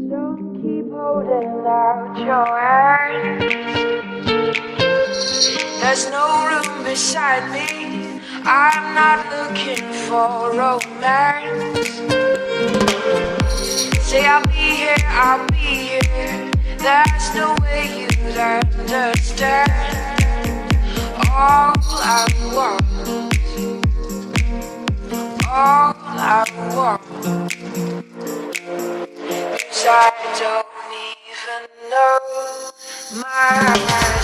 Don't keep holding out your hand. There's no room beside me. I'm not looking for romance. Say I'll be here, I'll be here. There's no way you'd understand. All I want, all I want. 'Cause I don't even know my eyes.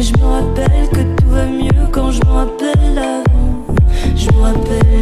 Je me rappelle que tout va mieux quand je me rappelle avant. Je me rappelle